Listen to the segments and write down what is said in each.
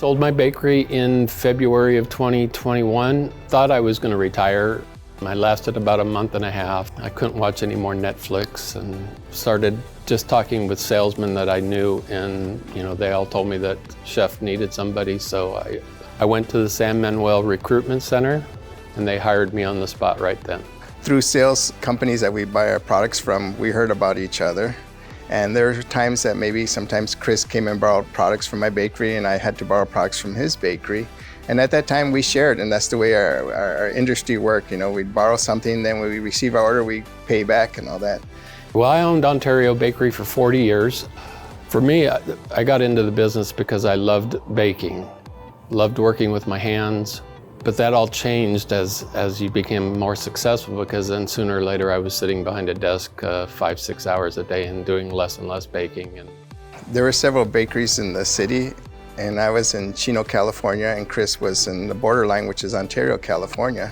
Sold my bakery in February of 2021. Thought I was going to retire. I lasted about a month and a half. I couldn't watch any more Netflix and started just talking with salesmen that I knew, and they all told me that chef needed somebody, so I went to the San Manuel recruitment center and they hired me on the spot right then. Through sales companies that we buy our products from, we heard about each other. And there were times that sometimes Chris came and borrowed products from my bakery and I had to borrow products from his bakery. And at that time we shared, and that's the way our industry worked. We'd borrow something, then when we receive our order, we pay back and all that. Well, I owned Ontario Bakery for 40 years. For me, I got into the business because I loved baking, loved working with my hands. But that all changed as you became more successful, because then sooner or later I was sitting behind a desk 5-6 hours a day and doing less and less baking. There were several bakeries in the city, and I was in Chino, California, and Chris was in the borderline, which is Ontario, California.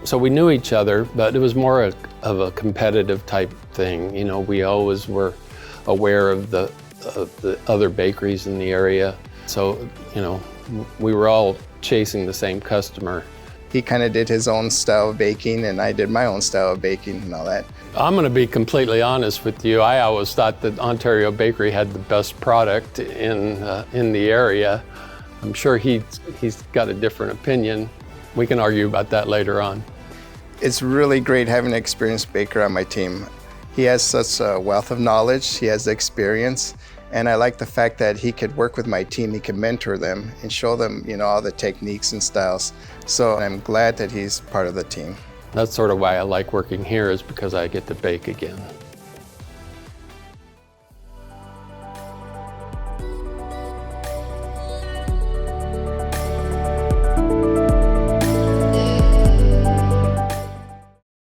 So we knew each other, but it was more of a competitive type thing. We always were aware of the other bakeries in the area. So, we were all chasing the same customer. He kind of did his own style of baking and I did my own style of baking and all that. I'm going to be completely honest with you. I always thought that Ontario Bakery had the best product in the area. I'm sure he's got a different opinion. We can argue about that later on. It's really great having an experienced baker on my team. He has such a wealth of knowledge, he has the experience, and I like the fact that he could work with my team, he could mentor them and show them, all the techniques and styles. So I'm glad that he's part of the team. That's sort of why I like working here, is because I get to bake again.